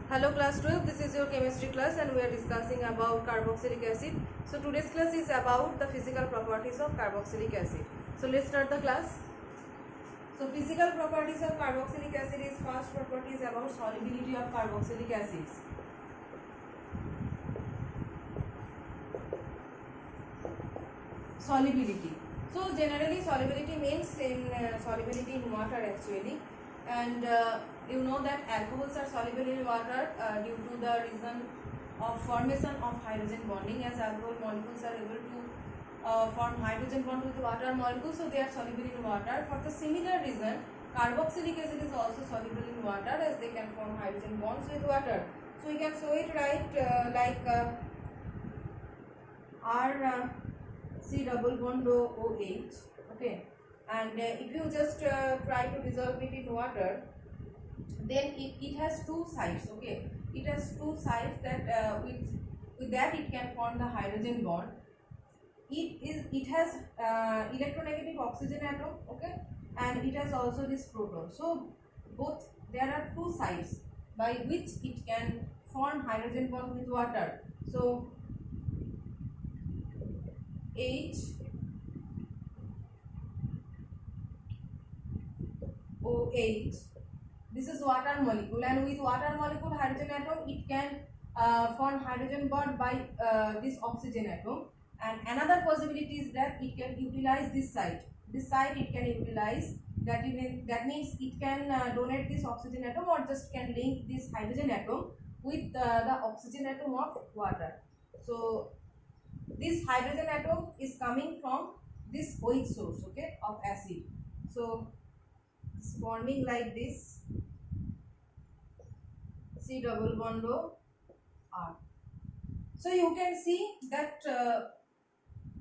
Hello class 12, this is your chemistry class and we are discussing about carboxylic acid. So today's class is about the physical properties of carboxylic acid. So let's start the class. So physical properties of carboxylic acid is first property is about solubility of carboxylic acids. Solubility. So generally solubility means in solubility in water actually, and you know that alcohols are soluble in water due to the reason of formation of hydrogen bonding, as alcohol molecules are able to form hydrogen bond with water molecules, so they are soluble in water. For the similar reason, carboxylic acid is also soluble in water as they can form hydrogen bonds with water. So we can show it right like R C double bond OH, okay, and if you just try to dissolve it in water, then it has two sides, okay, it has two sides that with that it can form the hydrogen bond. It has electronegative oxygen atom, okay, and it has also this proton. So both, there are two sides by which it can form hydrogen bond with water. So H OH, this is water molecule, and with water molecule hydrogen atom it can form hydrogen bond by this oxygen atom. And another possibility is that it can utilize this side it can utilize, that means it can donate this oxygen atom or just can link this hydrogen atom with the oxygen atom of water. So this hydrogen atom is coming from this OH source, okay, of acid. So it's forming like this C double bond O R. So you can see that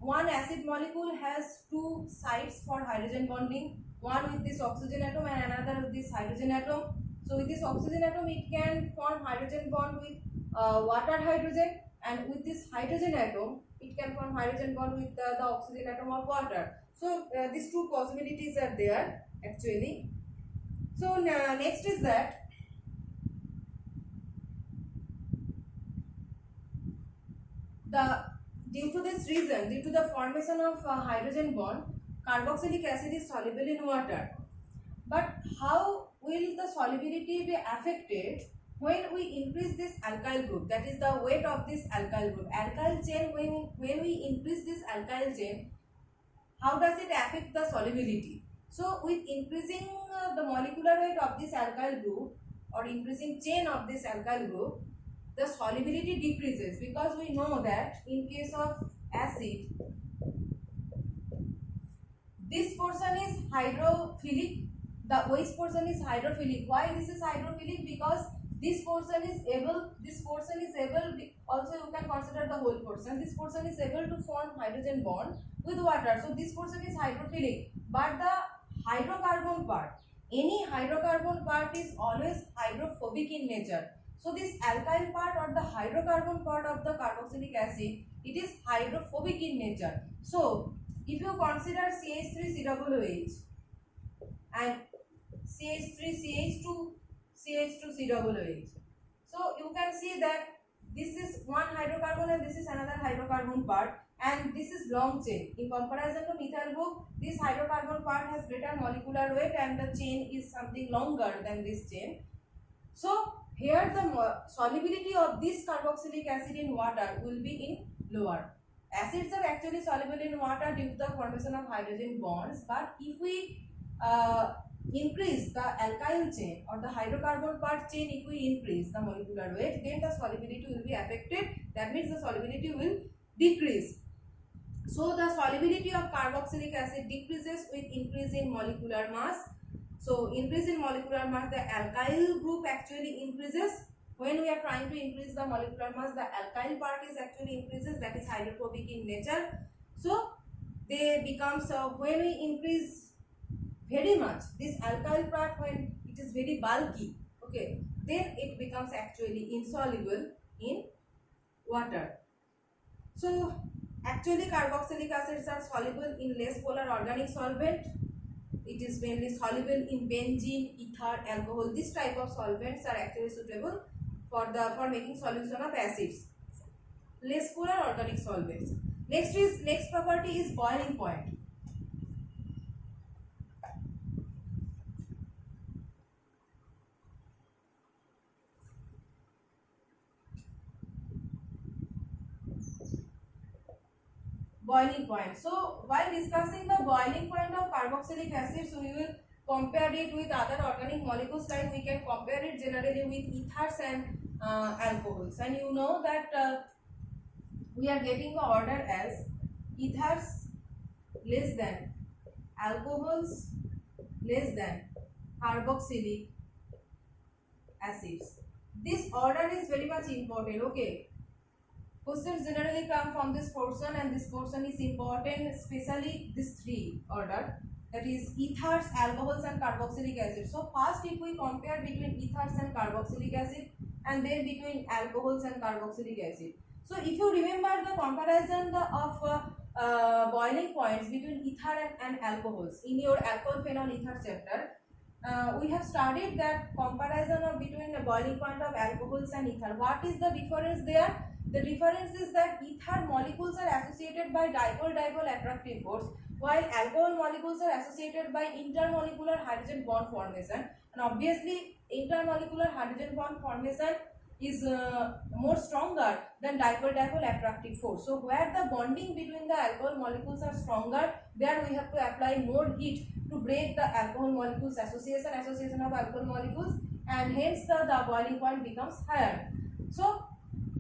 one acid molecule has two sides for hydrogen bonding, one with this oxygen atom and another with this hydrogen atom. So with this oxygen atom it can form hydrogen bond with water hydrogen, and with this hydrogen atom it can form hydrogen bond with the oxygen atom of water. So these two possibilities are there actually. So next is that due to this reason, due to the formation of hydrogen bond, carboxylic acid is soluble in water. But how will the solubility be affected when we increase this alkyl group, that is the weight of this alkyl group? Alkyl chain, when we increase this alkyl chain, how does it affect the solubility? So with increasing the molecular weight of this alkyl group or increasing chain of this alkyl group, the solubility decreases, because we know that in case of acid, this portion is hydrophilic, the OH portion is hydrophilic. Why this is hydrophilic? Because this portion is able, also you can consider the whole portion, this portion is able to form hydrogen bond with water. So this portion is hydrophilic, but the hydrocarbon part, any hydrocarbon part is always hydrophobic in nature. So this alkyl part or the hydrocarbon part of the carboxylic acid, it is hydrophobic in nature. So if you consider CH3COOH and CH3CH2COOH, so you can see that this is one hydrocarbon and this is another hydrocarbon part, and this is long chain. In comparison to methyl group, this hydrocarbon part has greater molecular weight and the chain is something longer than this chain. So here the solubility of this carboxylic acid in water will be in lower. Acids are actually soluble in water due to the formation of hydrogen bonds, but if we increase the alkyl chain or the hydrocarbon part chain, if we increase the molecular weight, then the solubility will be affected. That means the solubility will decrease. So the solubility of carboxylic acid decreases with increase in molecular mass. So increase in molecular mass, the alkyl group actually increases. When we are trying to increase the molecular mass, the alkyl part is actually increases, that is hydrophobic in nature. So they become, when we increase very much this alkyl part, when it is very bulky, okay, then it becomes actually insoluble in water. So actually carboxylic acids are soluble in less polar organic solvent. It is mainly soluble in benzene, ether, alcohol. This type of solvents are actually suitable for making solution of acids, less polar organic solvents. Next property is boiling point. Boiling point. So while discussing the boiling point of carboxylic acid, so we will compare it with other organic molecules, like we can compare it generally with ethers and alcohols. And you know that we are getting the order as ethers less than alcohols less than carboxylic acids. This order is very much important. Okay, questions generally come from this portion, and this portion is important, especially this three order, that is ethers, alcohols and carboxylic acid. So first, if we compare between ethers and carboxylic acid, and then between alcohols and carboxylic acid. So if you remember the comparison of boiling points between ether and alcohols in your alcohol phenol ether chapter, we have studied that comparison of between the boiling point of alcohols and ether. What is the difference there? The difference is that ether molecules are associated by dipole-dipole attractive force, while alcohol molecules are associated by intermolecular hydrogen bond formation. And obviously, intermolecular hydrogen bond formation is more stronger than dipole-dipole attractive force. So where the bonding between the alcohol molecules are stronger, there we have to apply more heat to break the alcohol molecules association of alcohol molecules, and hence the boiling point becomes higher. So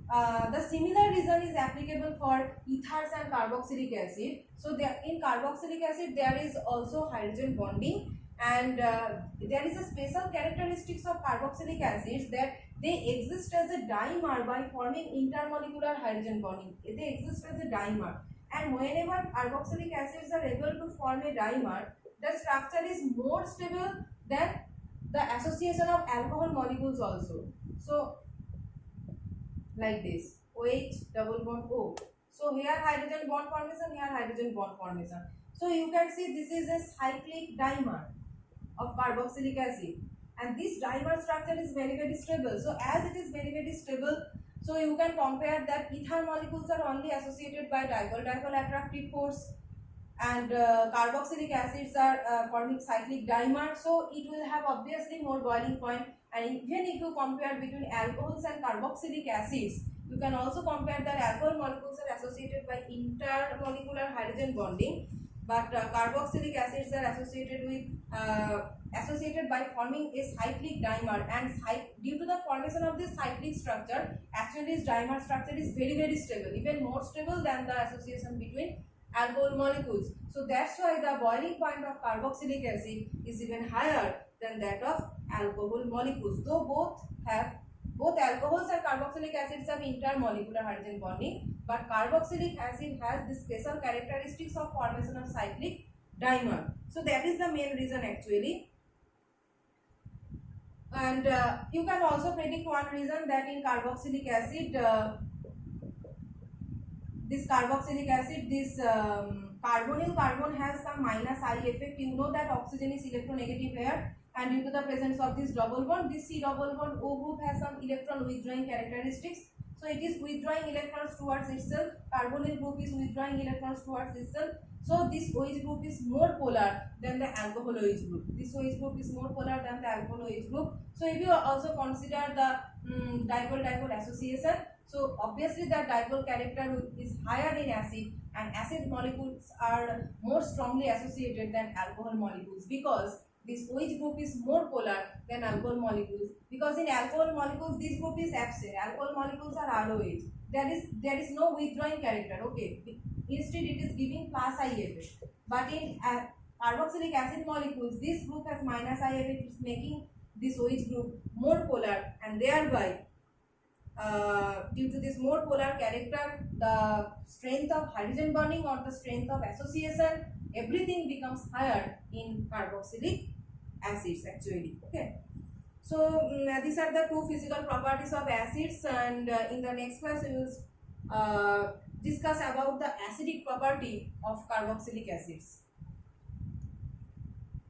the similar reason is applicable for ethers and carboxylic acid. So there, in carboxylic acid there is also hydrogen bonding, and there is a special characteristics of carboxylic acids that they exist as a dimer by forming intermolecular hydrogen bonding. They exist as a dimer, and whenever carboxylic acids are able to form a dimer, the structure is more stable than the association of alcohol molecules also. So like this, OH double bond O. So here hydrogen bond formation, here hydrogen bond formation. So you can see this is a cyclic dimer of carboxylic acid, and this dimer structure is very stable. So as it is very stable, so you can compare that ether molecules are only associated by dipole-dipole attractive force, and carboxylic acids are forming cyclic dimer, so it will have obviously more boiling point. And even if you compare between alcohols and carboxylic acids, you can also compare that alcohol molecules are associated by intermolecular hydrogen bonding, but carboxylic acids are associated by forming a cyclic dimer, and due to the formation of this cyclic structure, actually this dimer structure is very stable, even more stable than the association between alcohol molecules. So that's why the boiling point of carboxylic acid is even higher than that of alcohol molecules. Though both alcohols and carboxylic acids have intermolecular hydrogen bonding, but carboxylic acid has this special characteristics of formation of cyclic dimer. So that is the main reason actually. And you can also predict one reason, that in carboxylic acid, this carboxylic acid, this carbonyl carbon has some minus I effect. You know that oxygen is electronegative here, and due to the presence of this double bond, this C double bond O group has some electron withdrawing characteristics. So it is withdrawing electrons towards itself. Carbonyl group is withdrawing electrons towards itself. So this OH group is more polar than the alcohol OH group. This OH group is more polar than the alcohol OH group. So if you also consider the dipole-dipole association, so obviously the dipole character is higher in acid, and acid molecules are more strongly associated than alcohol molecules, because this OH group is more polar than alcohol molecules, because in alcohol molecules this group is absent. Alcohol molecules are ROH. There is no withdrawing character. Okay, instead it is giving plus I effect. But in carboxylic acid molecules, this group has minus I effect. It's making this OH group more polar, and thereby due to this more polar character, the strength of hydrogen bonding or the strength of association, everything becomes higher in carboxylic acids actually. Okay, so these are the two physical properties of acids, and in the next class we will discuss about the acidic property of carboxylic acids.